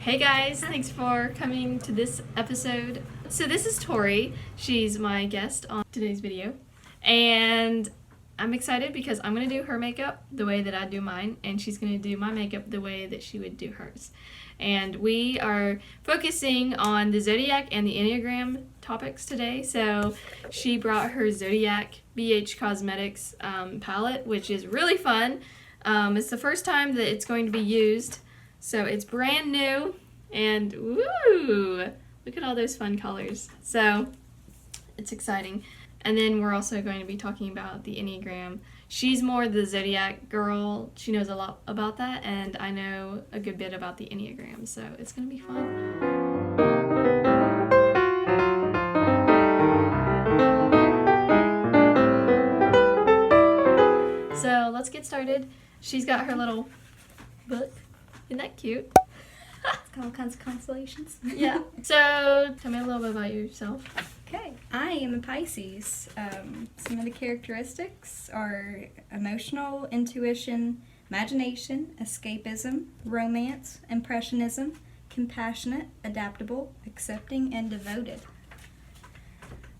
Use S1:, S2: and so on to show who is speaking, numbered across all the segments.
S1: Hey guys, thanks for coming to this episode. So this is Torie. She's my guest on today's video. And I'm excited because I'm going to do her makeup the way that I do mine, and she's going to do my makeup the way that she would do hers. And we are focusing on the Zodiac and the Enneagram topics today. So she brought her Zodiac BH Cosmetics palette, which is really fun. It's the first time that it's going to be used. So it's brand new, and woo! Look at all those fun colors. So it's exciting. And then we're also going to be talking about the Enneagram. She's more the Zodiac girl. She knows a lot about that, and I know a good bit about the Enneagram. So it's going to be fun. So let's get started. She's got her little book. Isn't that cute?
S2: It's got all kinds of constellations.
S1: Yeah. So tell me a little bit about yourself.
S2: Okay, I am a Pisces. Some of the characteristics are emotional, intuition, imagination, escapism, romance, impressionism, compassionate, adaptable, accepting, and devoted.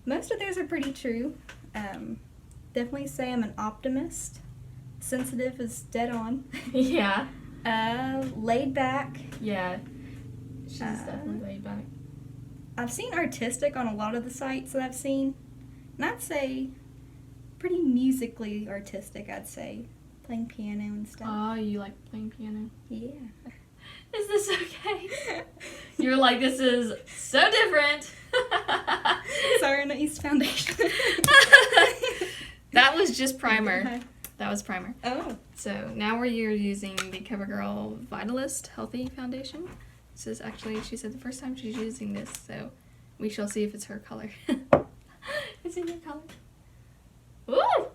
S2: Most of those are pretty true. Definitely say I'm an optimist. Sensitive is dead on.
S1: Yeah.
S2: Laid back.
S1: Yeah. She's definitely laid back.
S2: I've seen artistic on a lot of the sites that I've seen. And I'd say pretty musically artistic, I'd say. Playing piano and stuff.
S1: Oh, you like playing piano?
S2: Yeah.
S1: Is this okay? You're like, this is so different.
S2: Sorry, I'm not East Foundation.
S1: That was just primer. That was primer.
S2: Oh.
S1: So now we're using the CoverGirl Vitalist Healthy Foundation. This is actually, she said, the first time she's using this, so we shall see if it's her color. It's in your color. Ooh!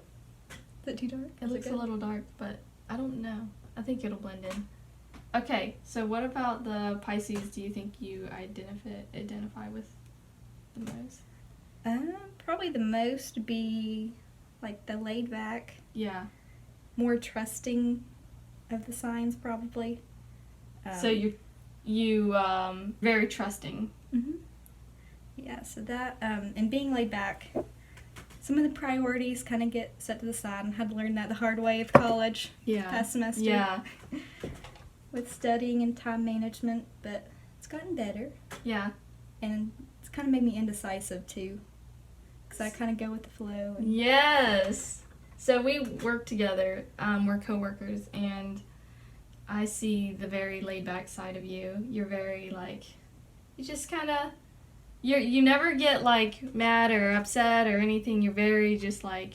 S2: Is it too dark?
S1: It looks a little dark, but I don't know. I think it'll blend in. Okay, so what about the Pisces do you think you identify with the most?
S2: Probably the most be like the laid back.
S1: Yeah.
S2: More trusting of the signs, probably.
S1: So you very trusting.
S2: Mm-hmm. Yeah, so that, and being laid back, some of the priorities kind of get set to the side, and had to learn that the hard way of college.
S1: Yeah.
S2: Past semester.
S1: Yeah.
S2: With studying and time management, but it's gotten better.
S1: Yeah.
S2: And it's kind of made me indecisive, too. Because I kind of go with the flow. And
S1: Yes. So we work together. We're coworkers, and I see the very laid-back side of you. You're very, like, you just kind of, you never get, like, mad or upset or anything. You're very just, like,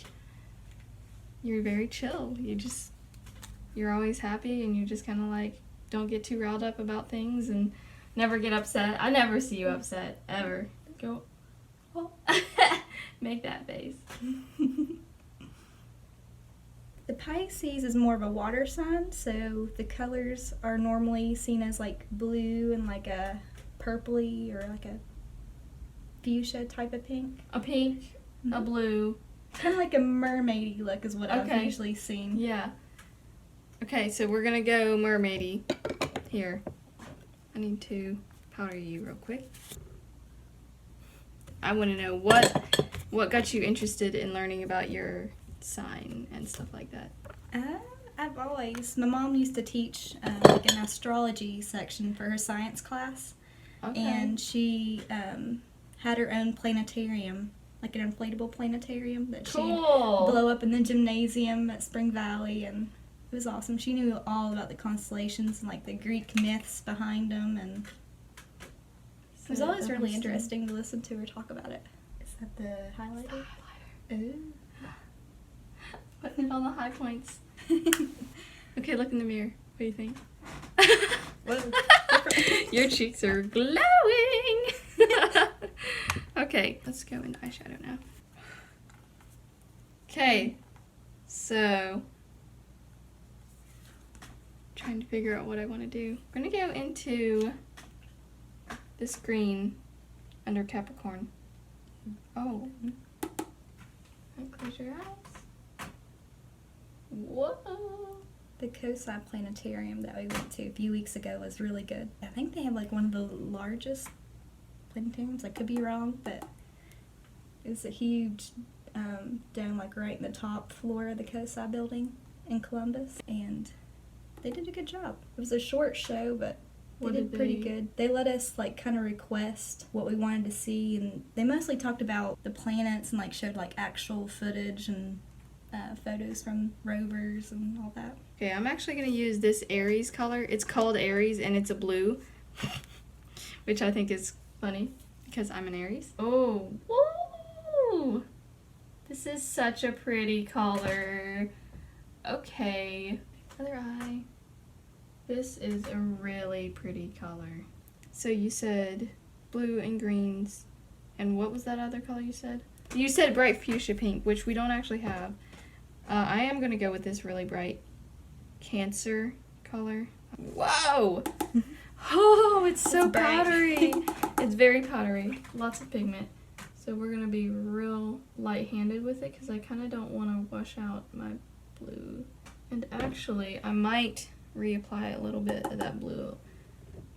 S1: you're very chill. You're always happy, and you just kind of, like, don't get too riled up about things and never get upset. I never see you upset, ever. Go, well, make that face.
S2: the Pisces is more of a water sign, so the colors are normally seen as, like, blue and, like, a purpley or, like, a fuchsia type of pink.
S1: A pink, a blue.
S2: Kind of like a mermaidy look is what I've
S1: Okay.
S2: usually seen.
S1: Yeah. Okay, so we're gonna go mermaidy. Here. I need to powder you real quick. I want to know what got you interested in learning about your sign and stuff like that.
S2: My mom used to teach like an astrology section for her science class.
S1: Okay.
S2: And she had her own planetarium, like an inflatable planetarium that she'd blow up in the gymnasium at Spring Valley, and it was awesome. She knew all about the constellations and, like, the Greek myths behind them, and it was always really interesting to listen to her talk about it. Is that the highlighter?
S1: Ooh. Putting it on the high points. Okay, look in the mirror. What do you think?
S2: Whoa.
S1: Your cheeks are glowing. Okay, let's go into eyeshadow now. Okay, so trying to figure out what I want to do. I'm gonna go into this green under Capricorn. Oh, close your eyes. Whoa.
S2: The Cosi Planetarium that we went to a few weeks ago was really good. I think they have like one of the largest planetariums. I could be wrong, but it's a huge dome, like right in the top floor of the Cosi building in Columbus, and they did a good job. It was a short show, but they did pretty good. They let us like kind of request what we wanted to see, and they mostly talked about the planets and like showed like actual footage and photos from rovers and all that.
S1: Okay, I'm actually going to use this Aries color. It's called Aries, and it's a blue, which I think is funny because I'm an Aries. Oh, woo! This is such a pretty color. Okay, other eye. This is a really pretty color. So you said blue and greens, and what was that other color you said? You said bright fuchsia pink, which we don't actually have. I am going to go with this really bright Cancer color. Whoa! Oh, it's so powdery. It's very powdery. Lots of pigment. So we're going to be real light-handed with it because I kind of don't want to wash out my blue. And actually, I might reapply a little bit of that blue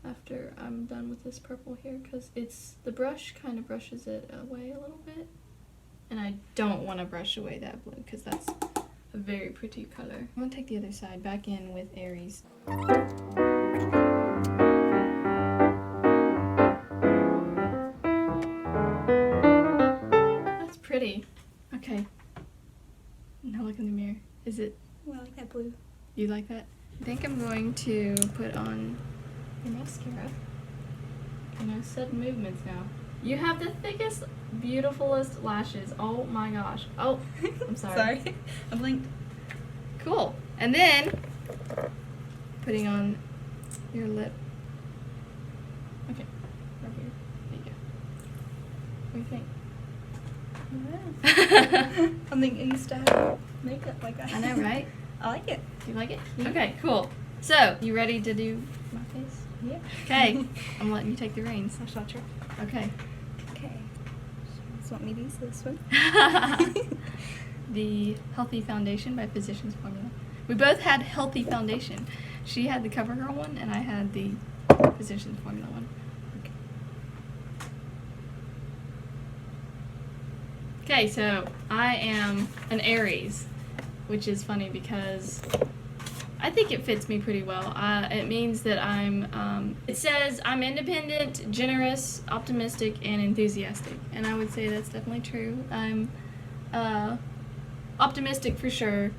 S1: after I'm done with this purple here because the brush kind of brushes it away a little bit. And I don't want to brush away that blue because that's a very pretty color. I'm going to take the other side back in with Aries. That's pretty. Okay. Now look in the mirror. Is it?
S2: Oh, I like that blue.
S1: You like that? I think I'm going to put on your mascara. Sudden movements now. You have the thickest, beautifulest lashes. Oh my gosh. Oh, I'm sorry.
S2: Sorry. I blinked.
S1: Cool. And then, putting on your lip. Okay. Right here. There you go. What do you think?
S2: I'm thinking used to have makeup like that.
S1: I know, right?
S2: I like it.
S1: You like it?
S2: Yeah.
S1: Okay, cool. So, you ready to do my face?
S2: Yeah.
S1: Okay. I'm letting you take the reins.
S2: I shall try.
S1: Okay.
S2: Okay. Just want me to use this one?
S1: The Healthy Foundation by Physicians Formula. We both had Healthy Foundation. She had the CoverGirl one, and I had the Physicians Formula one. Okay, so I am an Aries, which is funny because I think it fits me pretty well. It means that it says I'm independent, generous, optimistic, and enthusiastic. And I would say that's definitely true. I'm optimistic for sure.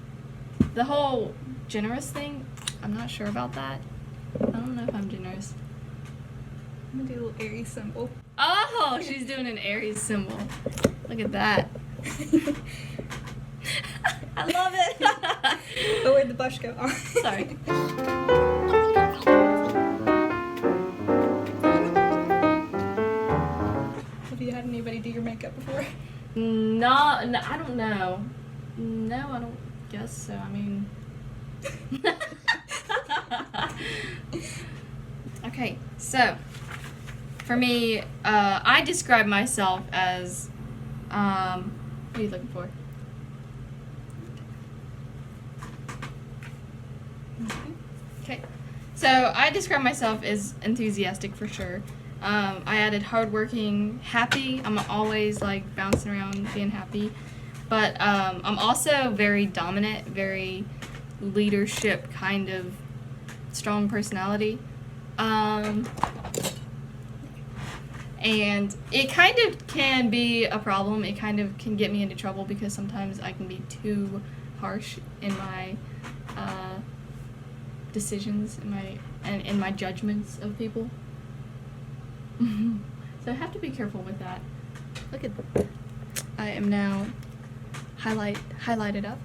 S1: The whole generous thing, I'm not sure about that. I don't know if I'm generous.
S2: I'm going to do a little Aries symbol.
S1: Oh, she's doing an Aries symbol. Look at that.
S2: I love it. Oh, where'd the brush go? Oh.
S1: Sorry.
S2: Have you had anybody do your makeup before?
S1: No, I don't know. No, I don't guess so. I mean... Okay, so, for me, I describe myself as, what are you looking for? Okay, so I describe myself as enthusiastic for sure. I added hardworking, happy. I'm always like bouncing around being happy. But I'm also very dominant, very leadership kind of strong personality. And it kind of can be a problem. It kind of can get me into trouble because sometimes I can be too harsh in my decisions, in my judgments of people. So I have to be careful with that. Look at that. I am now highlighted up.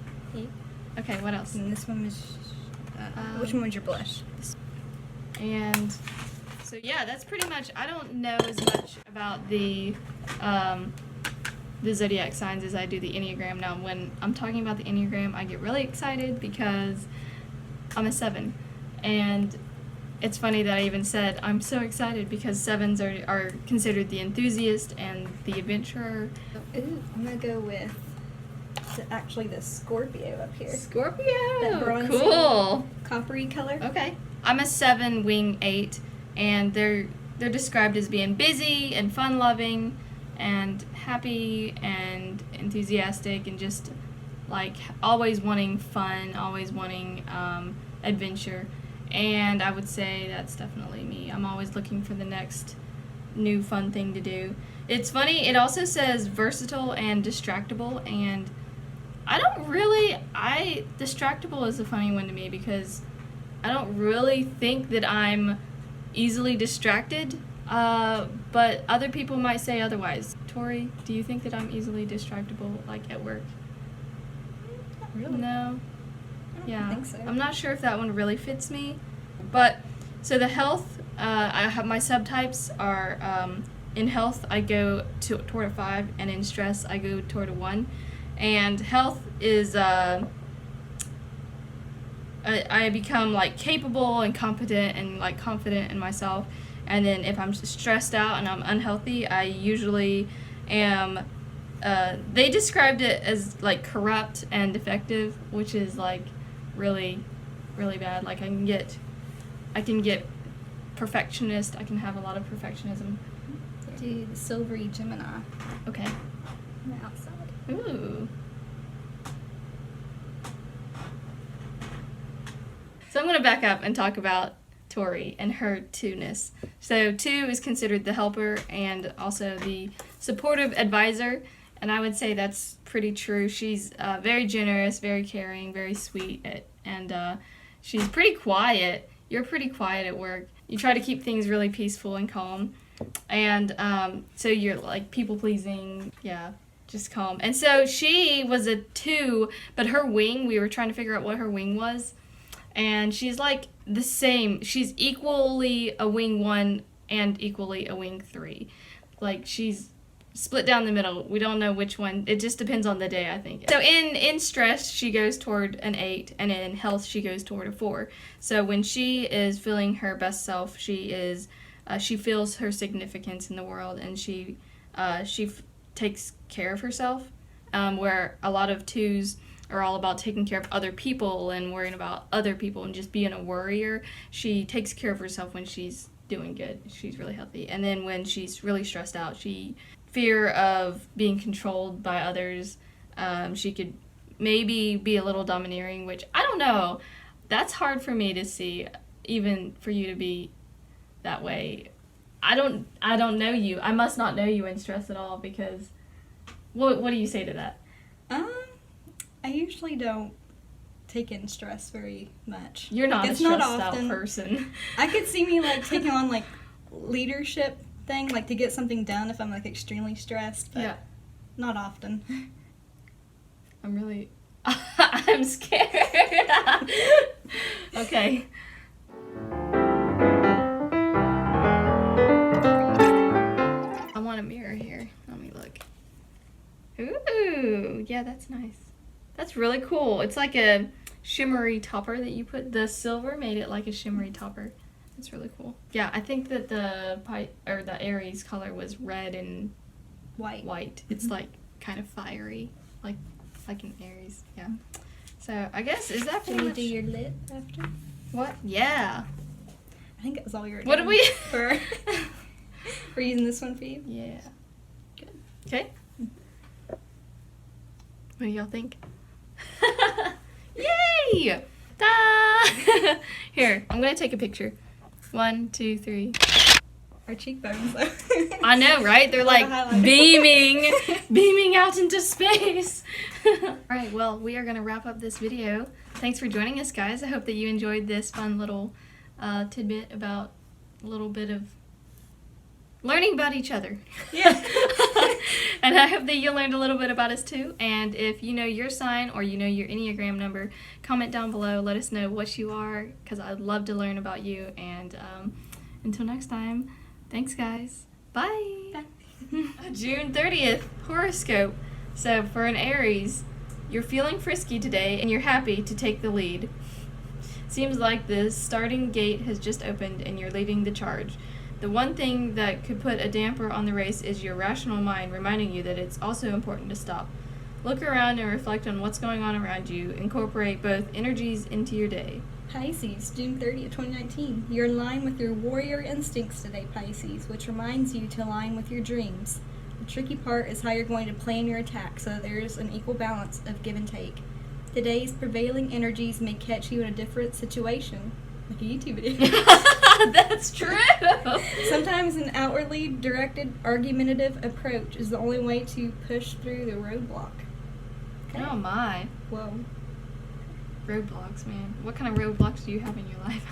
S1: Okay, what else?
S2: And this one was... which one was your blush?
S1: And so yeah, that's pretty much. I don't know as much about the zodiac signs as I do the Enneagram. Now, when I'm talking about the Enneagram, I get really excited because I'm a 7, and it's funny that I even said I'm so excited because 7s are considered the enthusiast and the adventurer.
S2: Ooh, I'm gonna go with It's actually the Scorpio up here.
S1: Scorpio.
S2: That bronzy,
S1: Cool.
S2: coppery color.
S1: Okay. I'm a 7 wing 8, and they're described as being busy and fun-loving and happy and enthusiastic and just like always wanting fun, always wanting adventure. And I would say that's definitely me. I'm always looking for the next new fun thing to do. It's funny, it also says versatile and distractible, and distractible is a funny one to me because I don't really think that I'm easily distracted, but other people might say otherwise. Torie, do you think that I'm easily distractible, like at work?
S2: Not really.
S1: No?
S2: I don't think so.
S1: I'm not sure if that one really fits me. But, so the health, I have my subtypes are, in health I go toward a 5, and in stress I go toward a 1. And health is, I become like capable and competent and like confident in myself. And then if I'm stressed out and I'm unhealthy, I usually am, they described it as like corrupt and defective, which is like really, really bad. Like I can get perfectionist. I can have a lot of perfectionism.
S2: Do the silvery Gemini
S1: Okay.
S2: on the outside.
S1: Ooh. So I'm going to back up and talk about Torie and her 2-ness. So 2 is considered the helper and also the supportive advisor, and I would say that's pretty true. She's very generous, very caring, very sweet, and she's pretty quiet. You're pretty quiet at work. You try to keep things really peaceful and calm, and so you're like people-pleasing, yeah, just calm. And so she was a 2, but her wing, we were trying to figure out what her wing was. And she's like the same. She's equally a wing 1 and equally a wing 3. Like she's split down the middle. We don't know which one. It just depends on the day, I think. So in stress, she goes toward an 8, and in health, she goes toward a 4. So when she is feeling her best self, she feels her significance in the world, and she takes care of herself. Where a lot of 2s are all about taking care of other people and worrying about other people and just being a worrier. She takes care of herself when she's doing good. She's really healthy. And then when she's really stressed out, fear of being controlled by others. She could maybe be a little domineering, which I don't know. That's hard for me to see, even for you to be that way. I don't know you. I must not know you in stress at all, because what do you say to that?
S2: I usually don't take in stress very much.
S1: You're not a stressed out person.
S2: I could see me like taking on like leadership thing, like to get something done if I'm like extremely stressed, but not often.
S1: I'm scared. Okay. I want a mirror here. Let me look. Ooh, yeah, that's nice. That's really cool. It's like a shimmery topper that you put. The silver made it like a shimmery topper. That's really cool. Yeah, I think that the Aries color was red and white. It's like kind of fiery, like an Aries. Yeah. So I guess is that
S2: Can you do your lip after?
S1: What? Yeah.
S2: I think it was all your.
S1: What did we?
S2: for using this one for you?
S1: Yeah. Good. Okay. What do y'all think? Yay! Da! Here, I'm gonna take a picture. 1, 2, 3.
S2: Our cheekbones, though.
S1: I know, right? They're like beaming out into space. Alright, well, we are gonna wrap up this video. Thanks for joining us, guys. I hope that you enjoyed this fun little tidbit about a little bit of learning about each other.
S2: Yeah.
S1: And I hope that you learned a little bit about us too. And if you know your sign or you know your Enneagram number, comment down below. Let us know what you are, because I'd love to learn about you. And until next time, thanks, guys. Bye. June 30th, horoscope. So for an Aries, you're feeling frisky today and you're happy to take the lead. Seems like the starting gate has just opened and you're leading the charge. The one thing that could put a damper on the race is your rational mind reminding you that it's also important to stop. Look around and reflect on what's going on around you. Incorporate both energies into your day.
S2: Pisces, June 30th, 2019. You're in line with your warrior instincts today, Pisces, which reminds you to align with your dreams. The tricky part is how you're going to plan your attack, so there's an equal balance of give and take. Today's prevailing energies may catch you in a different situation, like a YouTube video.
S1: That's true.
S2: Sometimes an outwardly directed, argumentative approach is the only way to push through the roadblock. Okay.
S1: Oh my.
S2: Whoa.
S1: Roadblocks, man. What kind of roadblocks do you have in your life?